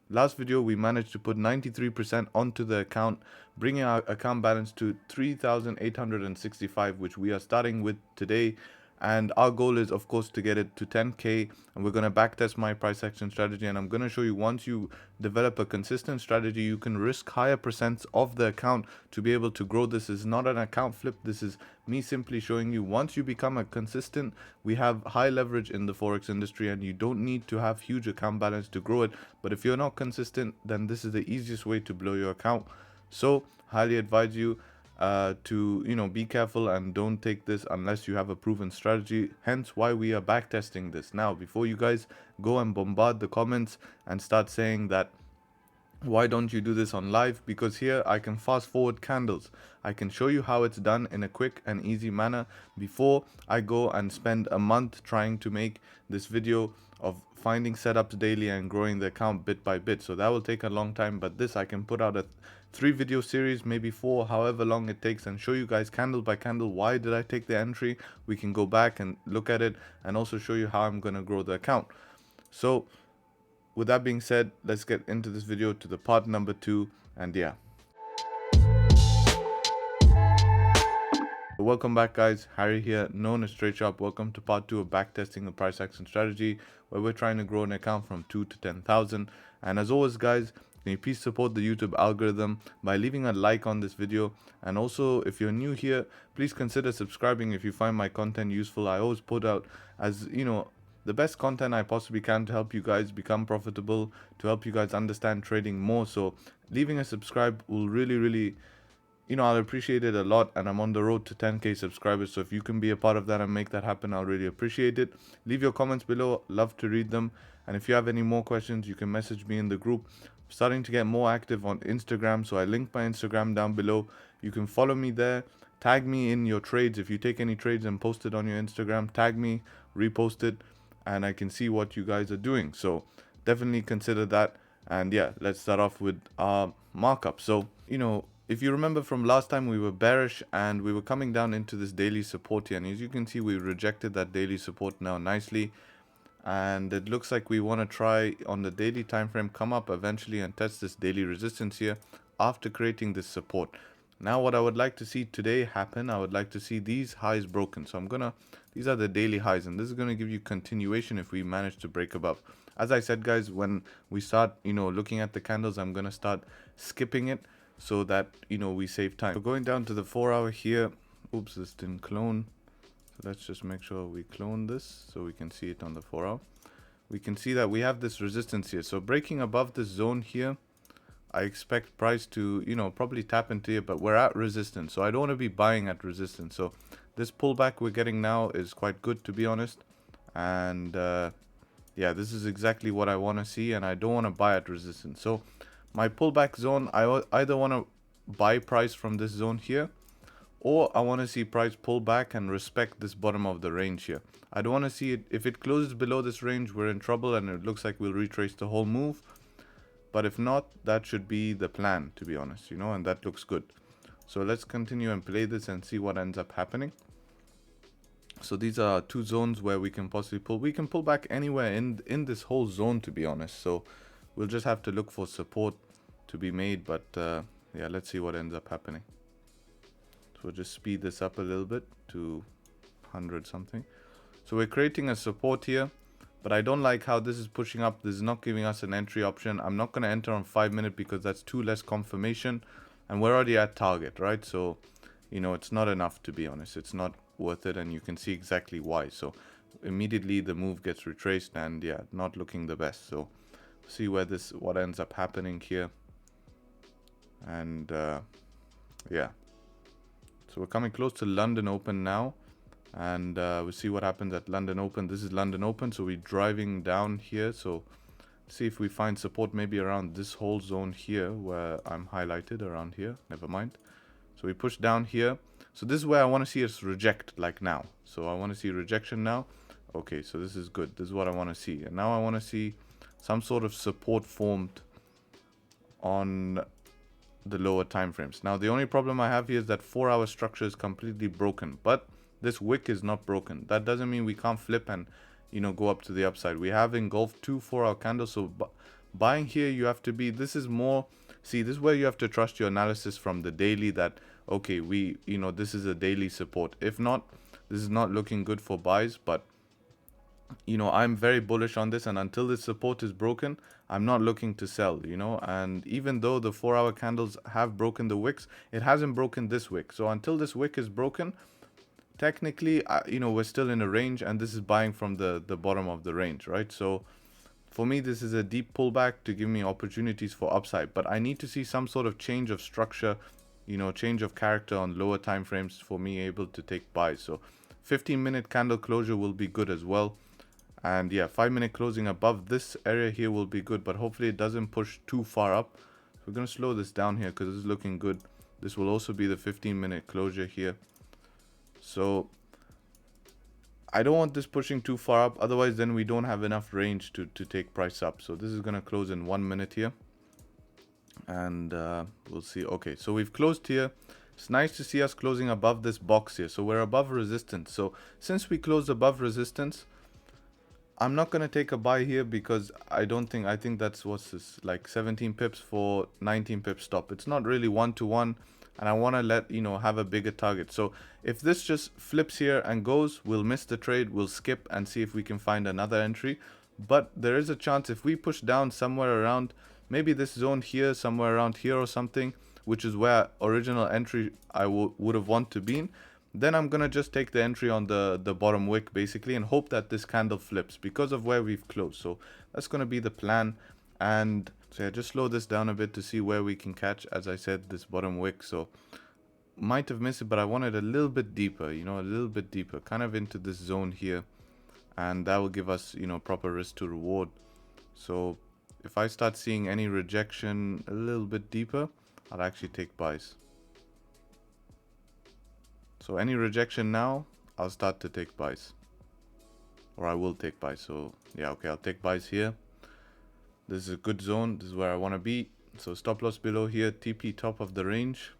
last video we managed to put 93% onto the account, bringing our account balance to 3,865, which we are starting with today. And our goal is, of course, to get it to 10k, and we're going to backtest my price action strategy. And I'm going to show you, once you develop a consistent strategy, you can risk higher percents of the account to be able to grow. This is not an account flip. This is me simply showing you, once you become a consistent, we have high leverage in the forex industry, and you don't need to have huge account balance to grow it. But if you're not consistent, then this is the easiest way to blow your account. So highly advise you to be careful and don't take this unless you have a proven strategy, hence why we are backtesting this. Now, before you guys go and bombard the comments and start saying that why don't you do this on live, because here I can fast forward candles. I can show you how it's done in a quick and easy manner before I go and spend a month trying to make this video of finding setups daily and growing the account bit by bit. So that will take a long time, but this I can put out a 3 video series, maybe 4, however long it takes, and show you guys candle by candle why did I take the entry. We can go back and look at it and also show you how I'm going to grow the account. So with that being said, let's get into this video to the part number 2. And yeah, welcome back guys, Harry here, known as Trade Shop. Welcome to part 2 of backtesting the price action strategy, where we're trying to grow an account from 2 to 10,000. And as always guys, can you please support the YouTube algorithm by leaving a like on this video? And also, if you're new here, please consider subscribing if you find my content useful. I always put out, as you know, the best content I possibly can to help you guys become profitable, to help you guys understand trading more. So leaving a subscribe will really I'll appreciate it a lot, and I'm on the road to 10k subscribers. So if you can be a part of that and make that happen, I'll really appreciate it. Leave your comments below, love to read them. And if you have any more questions, you can message me in the group. I'm starting to get more active on Instagram, so I link my Instagram down below. You can follow me there. Tag me in your trades. If you take any trades and post it on your Instagram, tag me, repost it, and I can see what you guys are doing. So definitely consider that. And yeah, let's start off with our markup. So if you remember from last time, we were bearish and we were coming down into this daily support here, and as you can see, we rejected that daily support now nicely, and it looks like we want to try on the daily time frame come up eventually and test this daily resistance here after creating this support. Now what I would like to see today happen, I would like to see these highs broken. So these are the daily highs, and this is going to give you continuation if we manage to break above. As I said guys, when we start looking at the candles, I'm going to start skipping it so that we save time. So going down to the 4-hour here, oops, this didn't clone. So let's just make sure we clone this so we can see it on the 4-hour. We can see that we have this resistance here. So breaking above this zone here, I expect price to probably tap into it, but we're at resistance, so I don't want to be buying at resistance. So this pullback we're getting now is quite good, to be honest. And yeah, this is exactly what I want to see, and I don't want to buy at resistance. So my pullback zone, I either want to buy price from this zone here, or I want to see price pull back and respect this bottom of the range here. I don't want to see it, if it closes below this range, we're in trouble, and it looks like we'll retrace the whole move. But if not, that should be the plan, to be honest, and that looks good. So let's continue and play this and see what ends up happening. So these are 2 zones where we can possibly pull. We can pull back anywhere in this whole zone, to be honest. So we'll just have to look for support to be made. But yeah, let's see what ends up happening. So we'll just speed this up a little bit to 100 something. So we're creating a support here, but I don't like how this is pushing up. This is not giving us an entry option. I'm not going to enter on 5 minute because that's 2 less confirmation, and we're already at target, right? So it's not enough, to be honest. It's not worth it, and you can see exactly why. So immediately the move gets retraced, and yeah, not looking the best. So see what ends up happening here. And yeah, so we're coming close to London Open now, and we'll see what happens at London Open. This is London Open, so we're driving down here. So see if we find support maybe around this whole zone here where I'm highlighted, around here. Never mind. So we push down here. So this is where I want to see us reject, like now. So I want to see rejection now. Okay, so this is good. This is what I want to see. And now I want to see some sort of support formed on the lower time frames. Now the only problem I have here is that 4-hour structure is completely broken, but this wick is not broken. That doesn't mean we can't flip and go up to the upside. We have engulfed 2 4-hour candles, so buying here, you have to be, this is more, see, this is where you have to trust your analysis from the daily that, okay, this is a daily support. If not, this is not looking good for buys, but I'm very bullish on this, and until this support is broken, I'm not looking to sell, and even though the 4-hour candles have broken the wicks, it hasn't broken this wick. So until this wick is broken, technically, we're still in a range, and this is buying from the bottom of the range, right? So for me, this is a deep pullback to give me opportunities for upside, but I need to see some sort of change of structure, change of character on lower time frames for me able to take buys. So 15-minute candle closure will be good as well. And yeah, 5-minute closing above this area here will be good, but hopefully it doesn't push too far up. So we're going to slow this down here because it's looking good. This will also be the 15-minute closure here. So I don't want this pushing too far up, otherwise then we don't have enough range to take price up. So this is going to close in 1 minute here. And we'll see. Okay, so we've closed here. It's nice to see us closing above this box here. So we're above resistance. So since we closed above resistance, I'm not going to take a buy here because I think that's what's this, like 17 pips for 19 pips stop. It's not really one-to-one, and I want to have a bigger target. So if this just flips here and goes, we'll miss the trade, we'll skip and see if we can find another entry. But there is a chance if we push down somewhere around, maybe this zone here, somewhere around here or something, which is where original entry I would have want to be in, then I'm going to just take the entry on the bottom wick basically and hope that this candle flips because of where we've closed. So that's going to be the plan. And so yeah, just slow this down a bit to see where we can catch, as I said, this bottom wick. So might have missed it, but I wanted a little bit deeper, a little bit deeper, kind of into this zone here. And that will give us, proper risk to reward. So if I start seeing any rejection a little bit deeper, I'll actually take buys. So any rejection now, I'll start to take buys. Or I will take buys. So yeah, okay, I'll take buys here. This is a good zone. This is where I want to be. So stop loss below here, TP top of the range.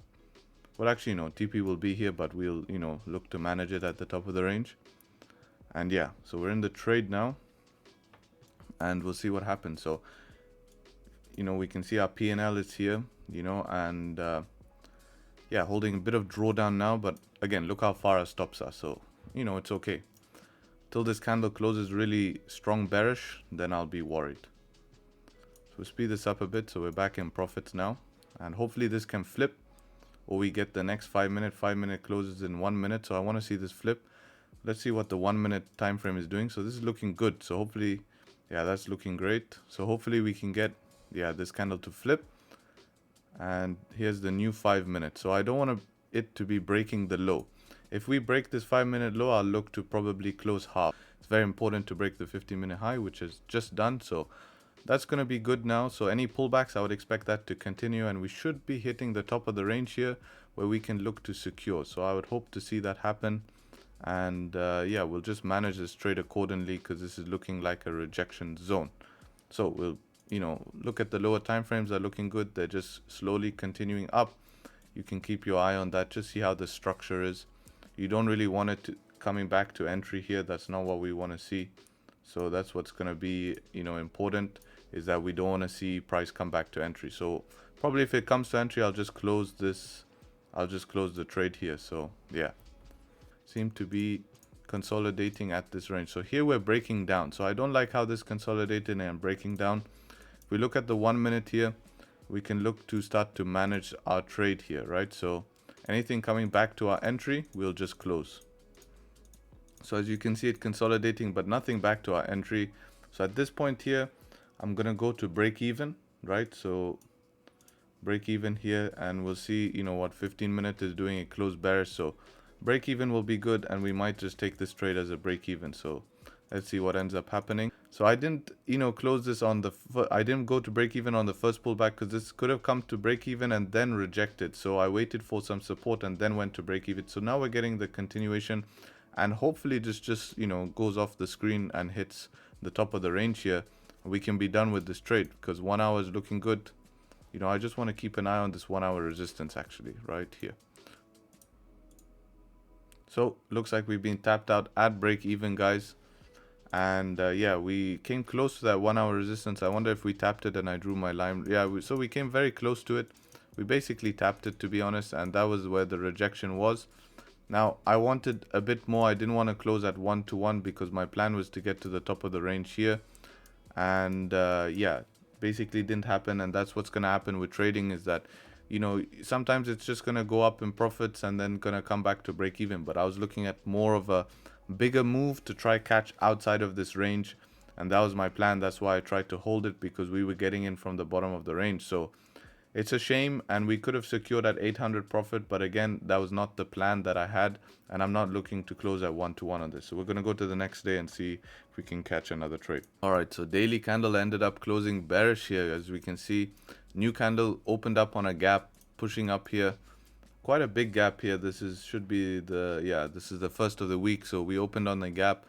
Well, actually, no, TP will be here, but we'll, look to manage it at the top of the range. And yeah, so we're in the trade now. And we'll see what happens. So, we can see our P&L is here, and yeah, holding a bit of drawdown now, but again, look how far our stops are. So, it's okay. Till this candle closes really strong bearish, then I'll be worried. So we'll speed this up a bit. So we're back in profits now. And hopefully this can flip, or we get the next 5-minute closes in 1 minute. So I want to see this flip. Let's see what the 1 minute time frame is doing. So this is looking good. So hopefully, yeah, that's looking great. So hopefully we can get, yeah, this candle to flip. And here's the new 5 minutes. So I don't want it to be breaking the low. If we break this 5-minute low, I'll look to probably close half. It's very important to break the 15-minute high, which is just done. So that's going to be good now. So any pullbacks, I would expect that to continue. And we should be hitting the top of the range here where we can look to secure. So I would hope to see that happen. And yeah, we'll just manage this trade accordingly because this is looking like a rejection zone. So we'll look at the lower time frames are looking good. They're just slowly continuing up. You can keep your eye on that. Just see how the structure is. You don't really want it coming back to entry here. That's not what we want to see. So that's what's going to be, important, is that we don't want to see price come back to entry. So probably if it comes to entry, I'll just close this. I'll just close the trade here. So yeah, seem to be consolidating at this range. So here we're breaking down. So I don't like how this consolidated and breaking down. If we look at the 1 minute here, we can look to start to manage our trade here, right? So anything coming back to our entry, we'll just close. So as you can see, it consolidating, but nothing back to our entry. So at this point here, I'm going to go to break even, right? So break even here, and we'll see, what 15 minute is doing. It closed bearish. So break even will be good, and we might just take this trade as a break even. So let's see what ends up happening. So I didn't, close this on the, I didn't go to break even on the first pullback because this could have come to break even and then rejected. So I waited for some support and then went to break even. So now we're getting the continuation, and hopefully this just, goes off the screen and hits the top of the range here. We can be done with this trade because 1 hour is looking good. I just want to keep an eye on this 1 hour resistance actually right here. So looks like we've been tapped out at break even, guys. And yeah, we came close to that 1 hour resistance. I wonder if we tapped it and I drew my line. Yeah, so we came very close to it. We basically tapped it, to be honest, and that was where the rejection was. Now, I wanted a bit more. I didn't want to close at 1 to 1 because my plan was to get to the top of the range here. And yeah, basically didn't happen. And that's what's going to happen with trading, is that, you know, sometimes it's just going to go up in profits and then going to come back to break even. But I was looking at more of a bigger move to try catch outside of this range. And that was my plan. That's why I tried to hold it, because we were getting in from the bottom of the range. So it's a shame, and we could have secured at 800 profit, but again, that was not the plan that I had, and I'm not looking to close at 1 to 1 on this. So we're going to go to the next day and see if we can catch another trade. All right, so daily candle ended up closing bearish here. As we can see, new candle opened up on a gap, pushing up here. Quite a big gap here. This is should be the, yeah, this is the first of the week. So we opened on the gap,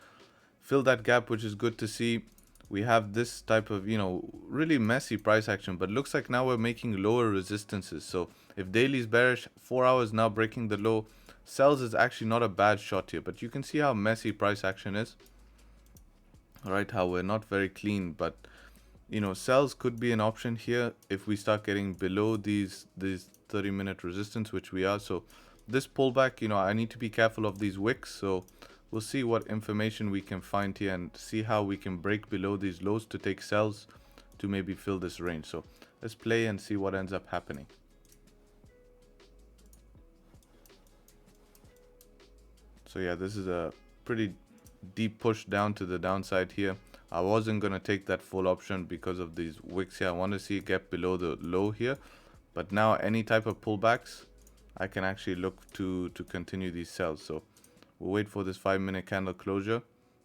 filled that gap, which is good to see. We have this type of, you know, really messy price action, but looks like now we're making lower resistances. So if daily is bearish, 4 hours now breaking the low, sells is actually not a bad shot here, but you can see how messy price action is. All right, how we're not very clean, but you know, sells could be an option here if we start getting below these 30-minute resistance, which we are. So this pullback, you know, I need to be careful of these wicks. So we'll see what information we can find here and see how we can break below these lows to take sells to maybe fill this range. So let's play and see what ends up happening. So yeah, this is a pretty deep push down to the downside here. I wasn't going to take that full option because of these wicks here. I want to see it get below the low here. But now any type of pullbacks, I can actually look to continue these sells. So we'll wait for this 5-minute candle closure,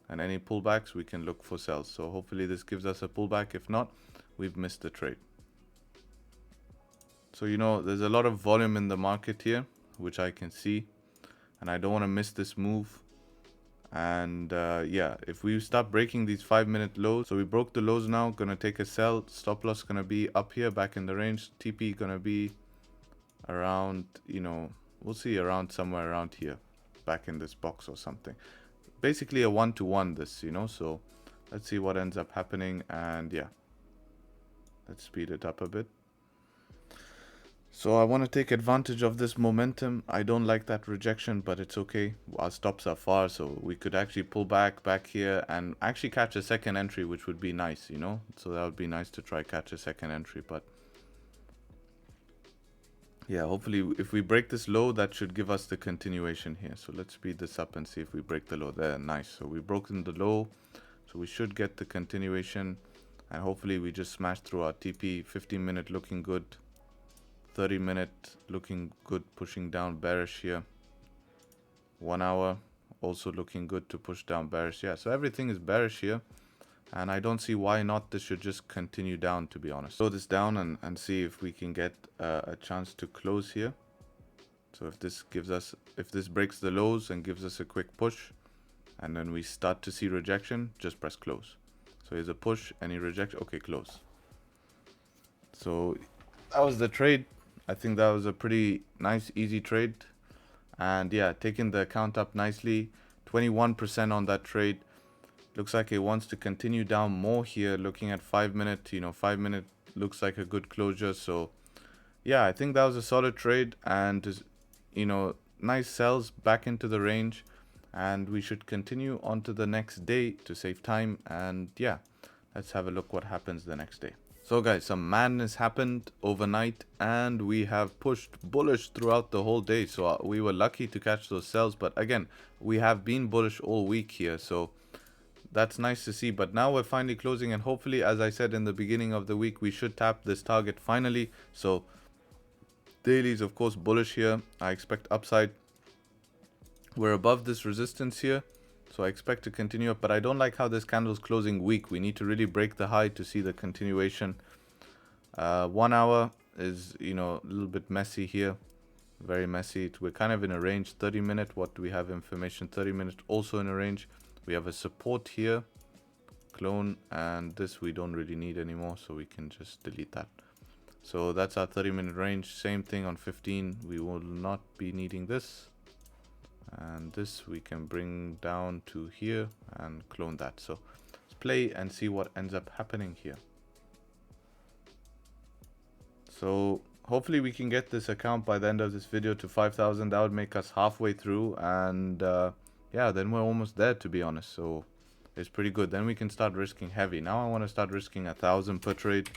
and any pullbacks we can look for sells. So hopefully this gives us a pullback. If not, we've missed the trade. So, you know, there's a lot of volume in the market here, which I can see, and I don't want to miss this move. And yeah, if we start breaking these 5-minute lows, so we broke the lows now, gonna take a sell. Stop loss gonna be up here back in the range. TP gonna be around, you know, we'll see, around somewhere around here, back in this box or something. Basically a 1-to-1 this, you know. So let's see what ends up happening. And yeah, let's speed it up a bit. So I want to take advantage of this momentum. I don't like that rejection, but it's okay. Our stops are far, so we could actually pull back here and actually catch a second entry, which would be nice, you know. So that would be nice to try catch a second entry. But yeah, hopefully if we break this low, that should give us the continuation here. So let's speed this up and see if we break the low there. Nice. So we've broken the low, so we should get the continuation, and hopefully we just smash through our TP. 15-minute looking good. 30-minute looking good, pushing down bearish here. 1 hour also looking good to push down bearish. Yeah, so everything is bearish here, and I don't see why not. This should just continue down, to be honest. Slow this down and see if we can get a chance to close here. So if this gives us, if this breaks the lows and gives us a quick push, and then we start to see rejection, just press close. So here's a push, any rejection, okay, close. So that was the trade. I think that was a pretty nice, easy trade. And yeah, taking the account up nicely. 21% on that trade. Looks like it wants to continue down more here. Looking at 5-minute, you know, 5-minute looks like a good closure. So yeah, I think that was a solid trade. And, you know, nice sells back into the range. And we should continue on to the next day to save time. And yeah, let's have a look what happens the next day. So guys, some madness happened overnight, and we have pushed bullish throughout the whole day. So we were lucky to catch those sells, but again, we have been bullish all week here, so that's nice to see. But now we're finally closing, and hopefully, as I said in the beginning of the week, we should tap this target finally. So daily is of course bullish here. I expect upside. We're above this resistance here, so I expect to continue up, but I don't like how this candle is closing weak. We need to really break the high to see the continuation. 1 hour is, you know, a little bit messy here. Very messy. We're kind of in a range. 30-minute, what do we have information? 30-minute also in a range. We have a support here. Clone, and this we don't really need anymore, so we can just delete that. So that's our 30-minute range. Same thing on 15. We will not be needing this. And this we can bring down to here and clone that. So let's play and see what ends up happening here. So hopefully we can get this account by the end of this video to 5,000. That would make us halfway through, and yeah, then we're almost there, to be honest. So it's pretty good. Then we can start risking heavy. Now I want to start risking 1,000 per trade.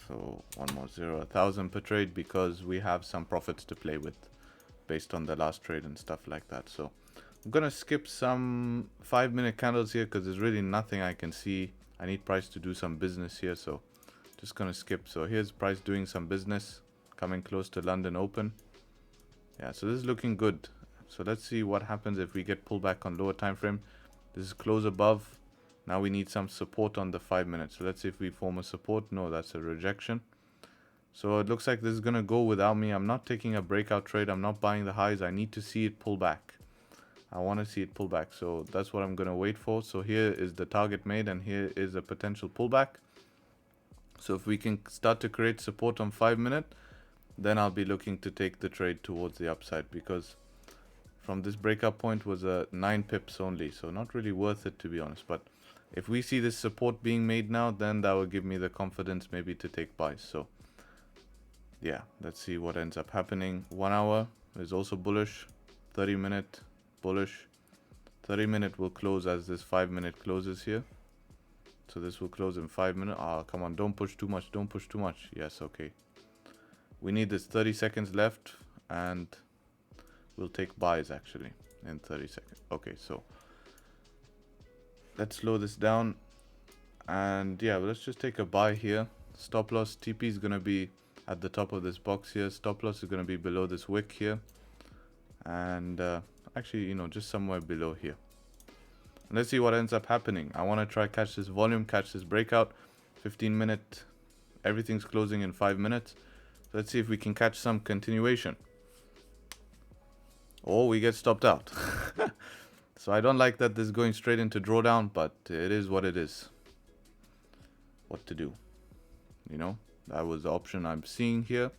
So one more zero, 1,000 per trade, because we have some profits to play with based on the last trade and stuff like that. So I'm gonna skip some 5-minute candles here because there's really nothing I can see. I need price to do some business here, so just gonna skip. So here's price doing some business, coming close to London Open. Yeah, so this is looking good. So let's see what happens if we get pulled back on lower time frame. This is close above. Now we need some support on the 5 minutes. So let's see if we form a support. No, that's a rejection. So it looks like this is going to go without me. I'm not taking a breakout trade. I'm not buying the highs. I need to see it pull back. I want to see it pull back. So that's what I'm going to wait for. So here is the target made, and here is a potential pullback. So if we can start to create support on 5 minute, then I'll be looking to take the trade towards the upside, because from this breakout point was a 9 pips only. So not really worth it, to be honest. But if we see this support being made now, then that will give me the confidence maybe to take buys. So yeah, let's see what ends up happening. 1 hour is also bullish. 30-minute bullish. 30-minute will close as this 5-minute closes here. So this will close in 5 minutes. Ah, come on, don't push too much. Don't push too much. Yes, okay. We need this 30 seconds left, and we'll take buys actually in 30 seconds. Okay, so let's slow this down, and yeah, let's just take a buy here. Stop loss TP is gonna be at the top of this box here. Stop loss is gonna be below this wick here, and actually, you know, just somewhere below here. And let's see what ends up happening. I want to try catch this volume, catch this breakout. 15-minute, everything's closing in 5 minutes. So let's see if we can catch some continuation. Or we get stopped out. So I don't like that this is going straight into drawdown, but it is what it is. What to do? You know, that was the option I'm seeing here,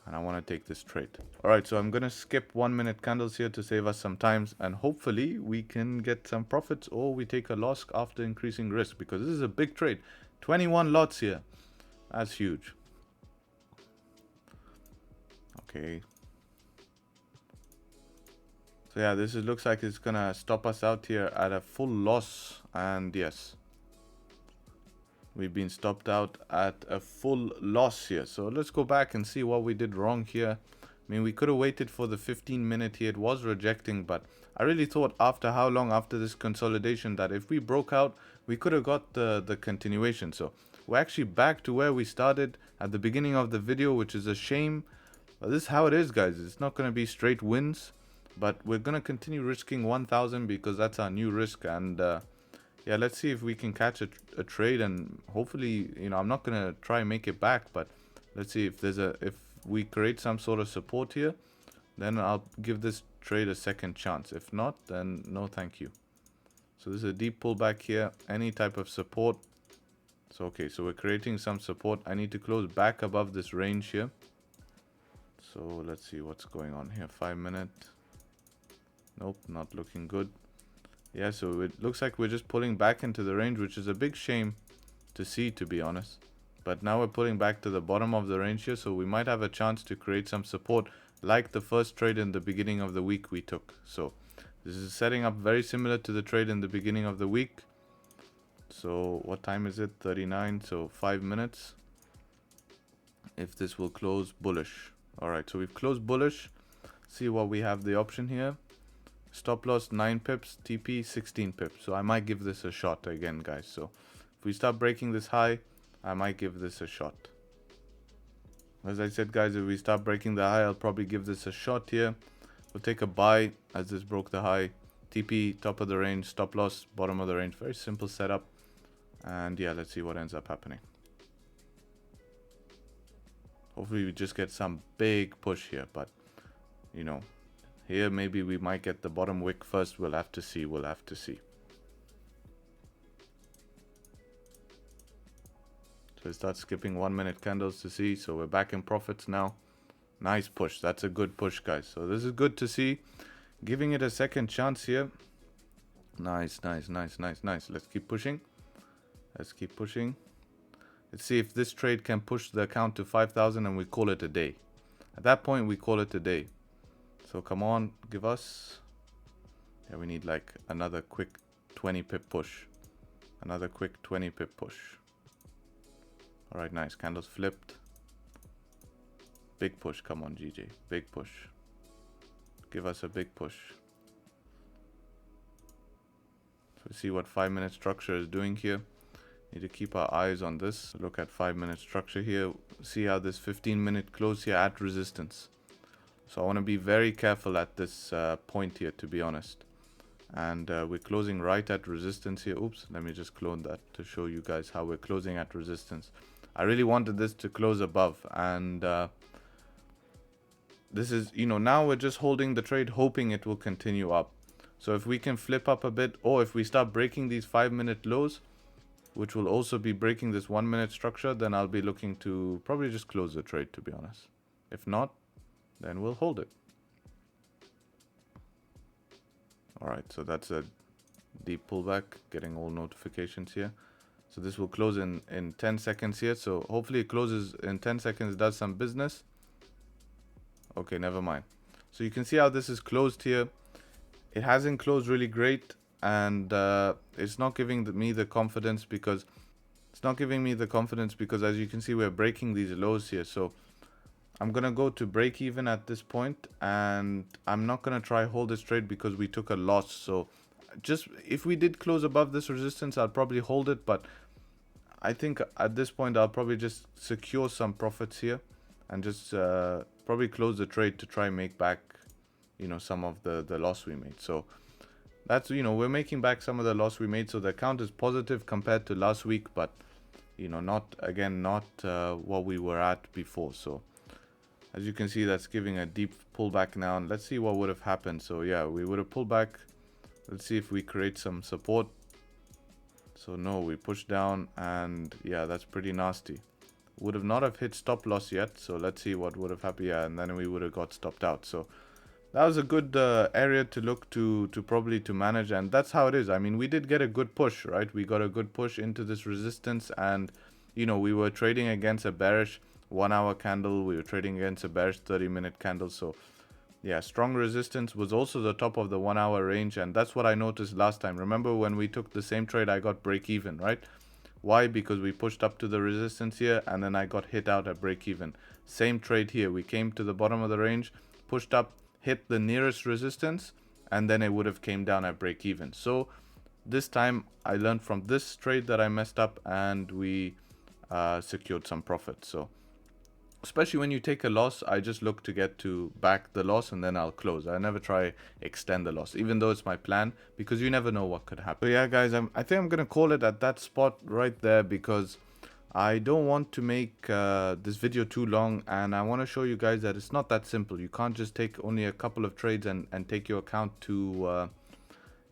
and I want to take this trade. All right, so I'm going to skip 1-minute candles here to save us some times, and hopefully we can get some profits, or we take a loss after increasing risk, because this is a big trade. 21 lots here. That's huge. Okay. So yeah, this looks like it's gonna stop us out here at a full loss, and yes, we've been stopped out at a full loss here. So let's go back and see what we did wrong here. I mean, we could have waited for the 15-minute here. It was rejecting, but I really thought after how long after this consolidation that if we broke out, we could have got the continuation. So we're actually back to where we started at the beginning of the video, which is a shame. But this is how it is, guys. It's not going to be straight wins. But we're going to continue risking 1,000 because that's our new risk. And yeah, let's see if we can catch a trade. And hopefully, you know, I'm not going to try and make it back. But let's see if if we create some sort of support here, then I'll give this trade a second chance. If not, then no thank you. So this is a deep pullback here. Any type of support. So okay, so we're creating some support. I need to close back above this range here. So let's see what's going on here. 5 minute. Nope, not looking good. Yeah, so it looks like we're just pulling back into the range, which is a big shame to see, to be honest. But now we're pulling back to the bottom of the range here, so we might have a chance to create some support like the first trade in the beginning of the week we took. So this is setting up very similar to the trade in the beginning of the week. So what time is it? 39, so 5 minutes. If this will close bullish. Alright, so we've closed bullish. See what we have the option here. Stop loss 9 pips, TP 16 pips. So I might give this a shot again, guys. So if we start breaking this high, I might give this a shot. As I said, guys, if we start breaking the high, I'll probably give this a shot here. We'll take a buy as this broke the high. TP, top of the range, stop loss, bottom of the range. Very simple setup. And yeah, let's see what ends up happening. Hopefully we just get some big push here, but you know, here maybe we might get the bottom wick first. We'll have to see. We'll have to see. So we start skipping 1 minute candles to see. So we're back in profits now. Nice push. That's a good push, guys. So this is good to see. giving it a second chance here. Nice. Let's keep pushing. Let's see if this trade can push the account to 5,000 and we call it a day. At that point, we call it a day. So come on, give us. Yeah, we need like another quick 20 pip push. Another quick 20 pip push. All right, nice. Candles flipped. Big push. Come on, GJ. Big push. Give us a big push. So see what 5-minute structure is doing here. Need to keep our eyes on this. Look at 5-minute structure here. See how this 15-minute close here at resistance. So I want to be very careful at this point here, to be honest. And we're closing right at resistance here. Oops, let me just clone that to show you guys how we're closing at resistance. I really wanted this to close above, and this is, you know, now we're just holding the trade, hoping it will continue up. So if we can flip up a bit, or if we start breaking these 5-minute lows, which will also be breaking this 1-minute structure, then I'll be looking to probably just close the trade, to be honest. If not, then we'll hold it. All right, so that's a deep pullback, getting all notifications here. So this will close in 10 seconds here. So hopefully it closes in 10 seconds, does some business. Okay, never mind. So you can see how this is closed here. It hasn't closed really great, and it's not giving me the confidence because as you can see, we're breaking these lows here. So I'm gonna go to break even at this point, and I'm not gonna try hold this trade because we took a loss. So just if we did close above this resistance, I'll probably hold it, but I think at this point I'll probably just secure some profits here and just probably close the trade to try and make back, you know, some of the loss we made. So that's, you know, we're making back some of the loss we made, so the account is positive compared to last week, but you know, not what we were at before. So as you can see, that's giving a deep pullback now, and let's see what would have happened. So yeah, we would have pulled back. Let's see if we create some support. So no, we push down, and yeah, that's pretty nasty. Would have not have hit stop loss yet, so let's see what would have happened. Yeah, and then we would have got stopped out. So that was a good area to look to probably to manage, and that's how it is. I mean, we did get a good push, right? We got a good push into this resistance, and you know, we were trading against a bearish 1-hour candle. We were trading against a bearish 30-minute candle. So yeah, strong resistance was also the top of the 1-hour range, and that's what I noticed last time. Remember when we took the same trade, I got break even, right? Why? Because we pushed up to the resistance here, and then I got hit out at break even. Same trade here. We came to the bottom of the range, pushed up, hit the nearest resistance, and then it would have came down at break even. So this time I learned from this trade that I messed up, and we secured some profit. So especially when you take a loss, I just look to get to back the loss, and then I'll close. I never try extend the loss, even though it's my plan, because you never know what could happen. So yeah, guys, I think I'm gonna call it at that spot right there, because I don't want to make this video too long, and I want to show you guys that it's not that simple. You can't just take only a couple of trades and take your account to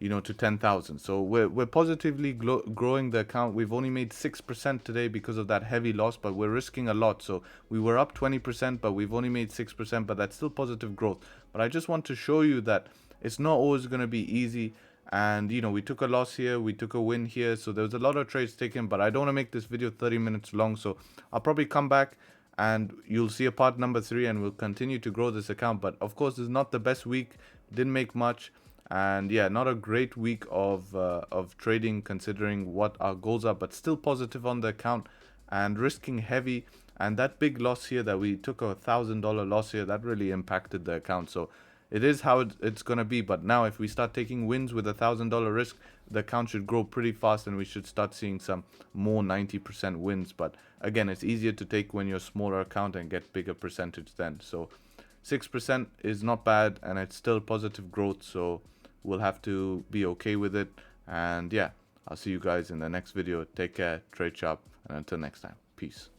you know, to 10,000. So we're positively growing the account. We've only made 6% today because of that heavy loss, but we're risking a lot. So we were up 20%, but we've only made 6%, but that's still positive growth. But I just want to show you that it's not always going to be easy. And, you know, we took a loss here, we took a win here. So there was a lot of trades taken, but I don't want to make this video 30 minutes long. So I'll probably come back and you'll see a part number 3, and we'll continue to grow this account. But of course, it's not the best week. Didn't make much. And yeah, not a great week of trading considering what our goals are, but still positive on the account and risking heavy. And that big loss here that we took, $1,000 loss here, that really impacted the account. So it is how it's going to be. But now if we start taking wins with $1,000 risk, the account should grow pretty fast, and we should start seeing some more 90% wins. But again, it's easier to take when you're a smaller account and get bigger percentage then. So 6% is not bad, and it's still positive growth. So we'll have to be okay with it. And yeah, I'll see you guys in the next video. Take care, trade sharp, and until next time, peace.